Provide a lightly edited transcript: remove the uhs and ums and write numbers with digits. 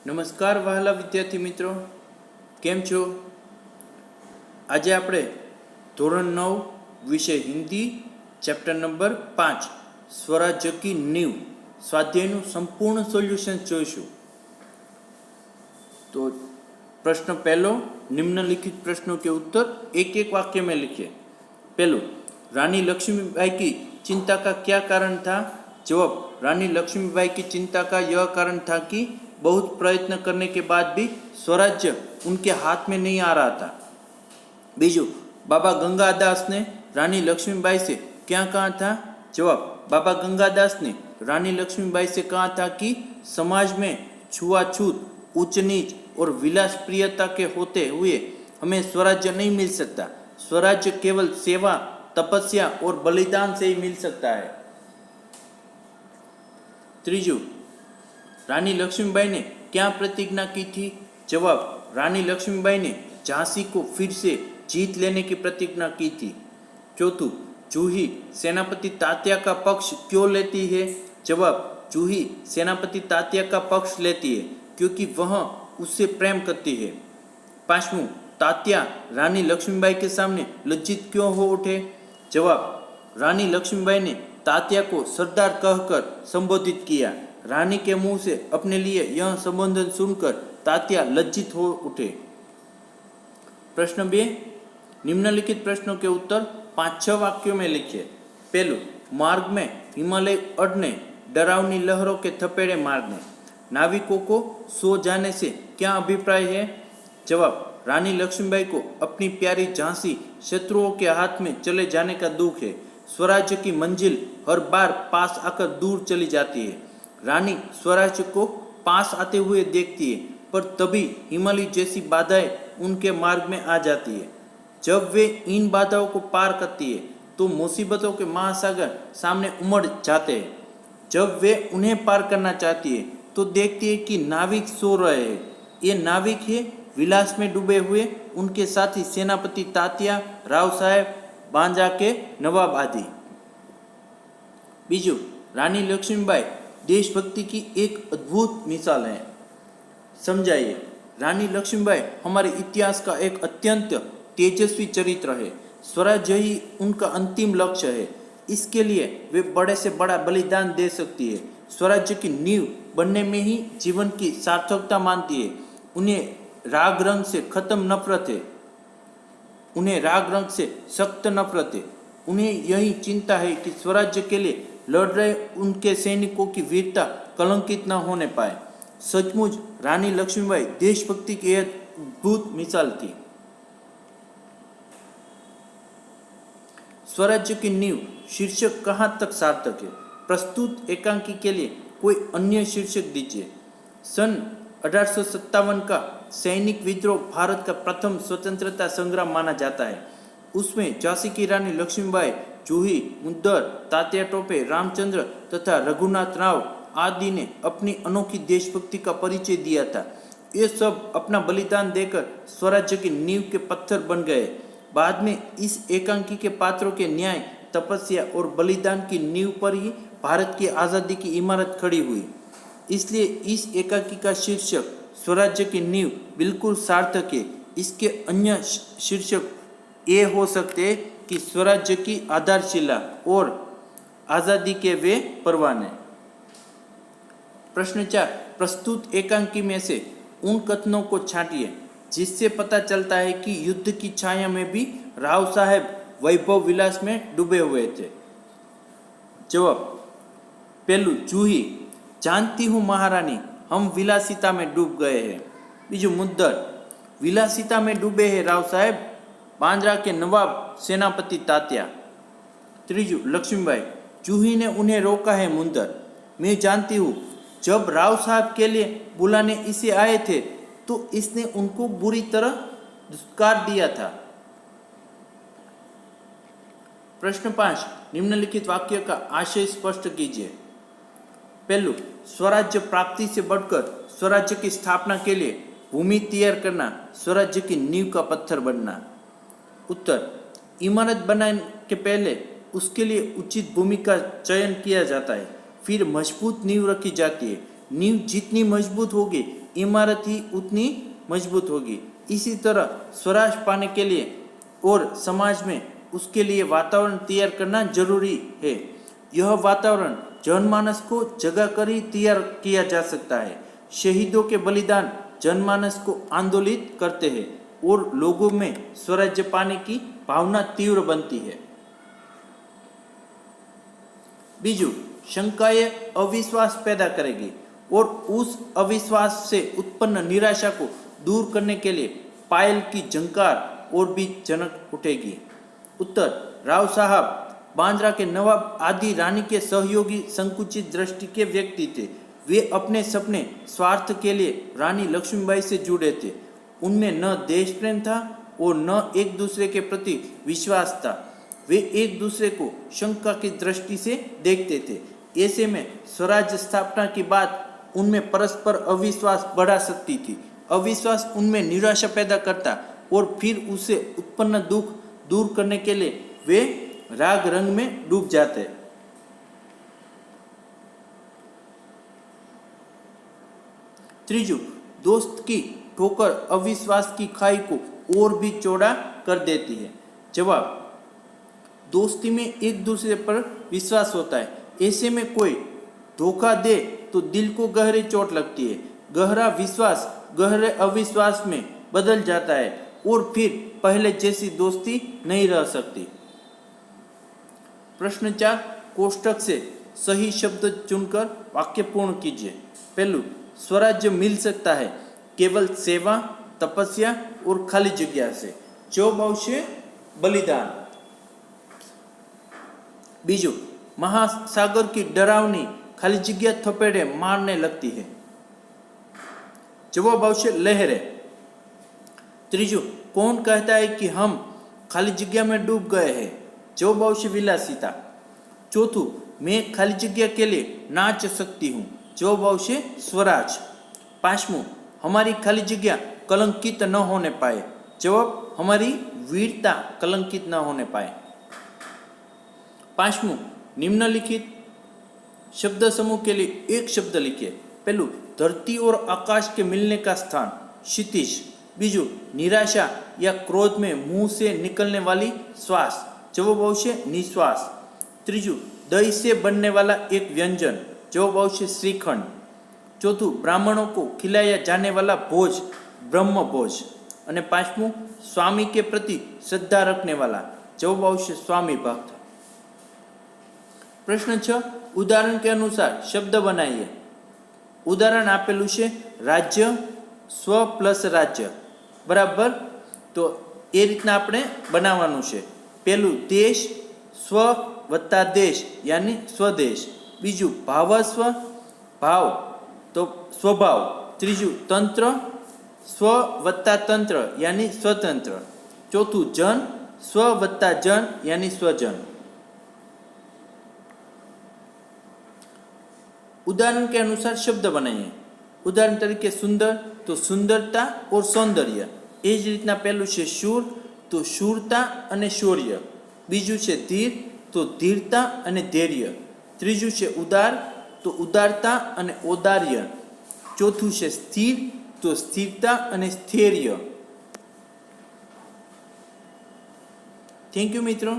નમસ્કાર વહાલા વિદ્યાર્થી મિત્રો, કેમ છો? આજે આપણે ધોરણ 9 વિષય હિન્દી ચેપ્ટર નંબર 5 સ્વરાજ્ય કી નીંવ સ્વાધ્યાયનું સંપૂર્ણ સોલ્યુશન જોઈશું। तो प्रश्न पहलो, निम्नलिखित प्रश्नों के उत्तर एक एक वाक्य में लिखिए। पहलो, रानी लक्ष्मीबाई की चिंता का क्या कारण था? जवाब, रानी लक्ष्मीबाई की चिंता का यह कारण था कि बहुत प्रयत्न करने के बाद भी स्वराज्य उनके हाथ में नहीं आ रहा था। बीजू, बाबा गंगादास ने रानी लक्ष्मीबाई से क्या कहा था? जवाब, बाबा गंगादास ने रानी लक्ष्मीबाई से कहा था कि समाज में छुआछूत, उच्च नीच और विलास प्रियता के होते हुए हमें स्वराज्य नहीं मिल सकता। स्वराज्य केवल सेवा, तपस्या और बलिदान से ही मिल सकता है। त्रीजू, रानी लक्ष्मीबाई ने क्या प्रतिज्ञा की थी? जवाब, रानी लक्ष्मीबाई ने झांसी को फिर से जीत लेने की प्रतिज्ञा की थी। चौथू, जूही सेनापति तात्या का पक्ष क्यों लेती है? जवाब, जूही सेनापति तात्या का पक्ष लेती है क्योंकि वह उससे प्रेम करती है। पांचवूं, तात्या रानी लक्ष्मीबाई के सामने लज्जित क्यों हो उठे? जवाब, रानी लक्ष्मीबाई ने तात्या को सरदार कहकर संबोधित किया। रानी के मुंह से अपने लिए यह संबोधन सुनकर तात्या लज्जित हो उठे। प्रश्न 2, निम्नलिखित प्रश्नों के उत्तर 5-6 वाक्यों में लिखिए। पहलू, मार्ग में हिमालय अड़ने, डरावनी लहरों के थपेड़े मारने, नाविकों को सो जाने से क्या अभिप्राय है? जवाब, रानी लक्ष्मीबाई को अपनी प्यारी झांसी शत्रुओं के हाथ में चले जाने का दुख है। स्वराज्य की मंजिल हर बार पास आकर दूर चली जाती है। रानी स्वराज्य को पास आते हुए देखती है, पर तभी हिमालय जैसी बाधाएं उनके मार्ग में आ जाती है। जब वे इन बाधाओं को पार करती है तो मुसीबतों के महासागर सामने उमड़ जाते हैं। जब वे उन्हें पार करना चाहती है तो देखती है कि नाविक सो रहे हैं। ये नाविक है विलास में डूबे हुए उनके साथी सेनापति तात्या, राव साहेब, बांजा के नवाब आदि। बीजू, रानी लक्ष्मीबाई देशभक्ति की एक अद्भुत मिसाल है। समझाइए। रानी लक्ष्मीबाई हमारे इतिहास का एक अत्यंत तेजस्वी चरित्र है। स्वराज्य ही उनका अंतिम लक्ष्य है। इसके लिए वे बड़े से बड़ा बलिदान दे सकती है। स्वराज्य की नींव बनने में ही जीवन की सार्थकता मानती है। उन्हें राग रंग से खत्म नफरत है। उन्हें राग रंग से सख्त नफरत है। उन्हें यही चिंता है कि स्वराज्य के लिए लड़ रहे उनके सैनिकों की वीरता कलंकित न होने पाए। सचमुच रानी लक्ष्मीबाई देशभक्ति की एक अद्भुत मिसाल थी। स्वराज्य की नींव शीर्षक कहाँ तक सार्थक है? प्रस्तुत एकांकी के लिए कोई अन्य शीर्षक दीजिए। सन 1857 का सैनिक विद्रोह भारत का प्रथम स्वतंत्रता संग्राम माना जाता है। उसमें झांसी की रानी लक्ष्मीबाई, जूही, मुद्दर, तात्या टोपे, रामचंद्र तथा रघुनाथ राव आदि ने अपनी अनोखी देशभक्ति का परिचय दिया था। ये सब अपना बलिदान देकर स्वराज्य की नींव के पत्थर बन गए। बाद में इस एकांकी के पात्रों के न्याय, तपस्या और बलिदान की नींव पर ही भारत की आज़ादी की इमारत खड़ी हुई। इसलिए इस एकांकी का शीर्षक स्वराज्य की नींव बिल्कुल सार्थक है। इसके अन्य शीर्षक ये हो सकते हैं कि स्वराज्य की आधारशिला और आज़ादी के वे परवाने। प्रश्न 4, प्रस्तुत एकांकी में से उन कथनों को छांटिए जिससे पता चलता है कि युद्ध की छाया में भी राव साहेब वैभव विलास में डूबे हुए थे। जवाब, पहलू, जूही, जानती हूँ महारानी, हम विलासिता में डूब गए हैं। बीजू, मुद्दर, विलासिता में डूबे हैं राव साहेब, बांद्रा के नवाब सेनापति तात्या। त्रीजू, लक्ष्मीबाई, जूही ने उन्हें रोका है मुद्दर, मैं जानती हूँ जब राव साहब के लिए बुलाने इसे आए थे तो इसने उनको बुरी तरह धुतकार दिया था। प्रश्न 5, निम्नलिखित वाक्य का आशय स्पष्ट कीजिए। पहलू, स्वराज्य प्राप्ति से बढ़कर स्वराज्य की स्थापना के लिए भूमि तैयार करना स्वराज्य की नींव का पत्थर बनना। उत्तर, इमारत बनाने के पहले उसके लिए उचित भूमि का चयन किया जाता है, फिर मजबूत नींव रखी जाती है। नींव जितनी मजबूत होगी इमारत ही उतनी मजबूत होगी। इसी तरह स्वराज पाने के लिए और समाज में उसके लिए वातावरण तैयार करना जरूरी है। यह वातावरण जनमानस को जगा कर ही तैयार किया जा सकता है। शहीदों के बलिदान जनमानस को आंदोलित करते हैं और लोगों में स्वराज्य पाने की भावना तीव्र बनती है। बीजू, शंकाएं अविश्वास पैदा करेगी और उस अविश्वास से उत्पन्न निराशा को दूर करने के लिए पायल की झंकार और भी जनक उठेगी। उत्तर, राव साहब बांद्रा के नवाब आदि रानी के सहयोगी संकुचित दृष्टि के व्यक्ति थे। वे अपने सपने स्वार्थ के लिए रानी लक्ष्मीबाई से जुड़े थे। उनमें न देश प्रेम था और न एक दूसरे के प्रति विश्वास था। वे एक दूसरे को शंका की दृष्टि से देखते थे। ऐसे में स्वराज्य स्थापना की बात उनमें परस्पर अविश्वास बढ़ा सकती थी। अविश्वास उनमें निराशा पैदा करता और फिर उसे उत्पन्न दुख दूर करने के लिए वे राग रंग में डूब जाते। त्रीजू, दोस्त की ठोकर अविश्वास की खाई को और भी चौड़ा कर देती है। जवाब, दोस्ती में एक दूसरे पर विश्वास होता है। ऐसे में कोई धोखा दे तो दिल को गहरी चोट लगती है। गहरा विश्वास गहरे अविश्वास में बदल जाता है और फिर पहले जैसी दोस्ती नहीं रह सकती। प्रश्न 4, कोष्टक से सही शब्द चुनकर वाक्य पूर्ण कीजिए। पहलू, स्वराज्य मिल सकता है केवल सेवा, तपस्या और खाली जगह से। चौभाव से बलिदान। बीजू, महासागर की डरावनी खाली जगह थपेड़े मारने लगती है। जवाब आवश्य लहरें। त्रीजू, कौन कहता है कि हम खाली जगह में डूब गए हैं। जवाब आवश्य विलासिता। चौथू, मैं खाली जगह के लिए नाच सकती हूँ। जवाब आवश्य स्वराज। पांचवू, हमारी खाली जगह कलंकित न होने पाए। जवाब, हमारी वीरता कलंकित न होने पाए। पांचवू, निम्नलिखित शब्द समूह के लिए एक शब्द लिखिए। पहलू, धरती और आकाश के मिलने का स्थान, क्षितिज। बीजू, निराशा या क्रोध में मुंह से निकलने वाली श्वास। जवाब आवश्य निश्वास। त्रीजू, दही से बनने वाला एक व्यंजन। जवाब आवश्य श्रीखंड। चौथू, ब्राह्मणों को खिलाया जाने वाला भोज, ब्रह्म भोज। और पांचवू, स्वामी के प्रति श्रद्धा रखने वाला। जवाब आवश्य स्वामी भक्त। प्रश्न 6, उदाहरण के अनुसार शब्द बनाइए। उदाहरण आपेलू છે રાજ્ય, સ્વ પ્લસ રાજ્ય બરાબર। તો એ રીતના આપણે બનાવવાનું છે। પહેલું દેશ, સ્વ વત્તા દેશ યાની સ્વદેશ। બીજું ભાવસ્વ, ભાવ તો સ્વભાવ। ત્રીજું તંત્ર, સ્વ વત્તા તંત્ર યાની સ્વતંત્ર। ચોથું જન, સ્વ વત્તા જન યાની स्वजन। उदाहरण के अनुसार शब्द बनाइए। उदाहरण तरीके सुंदर तो सुंदरता और सौंदर्य। ए ज रीतना पहलू है शूर तो शूरता अने शौर्य। बीजू है धीर तो धीरता अने धैर्य। त्रीजू है उदार तो उदारता अने औदार्य। चौथू है स्थिर तो स्थिरता अने स्थैर्य। थैंक यू मित्रों।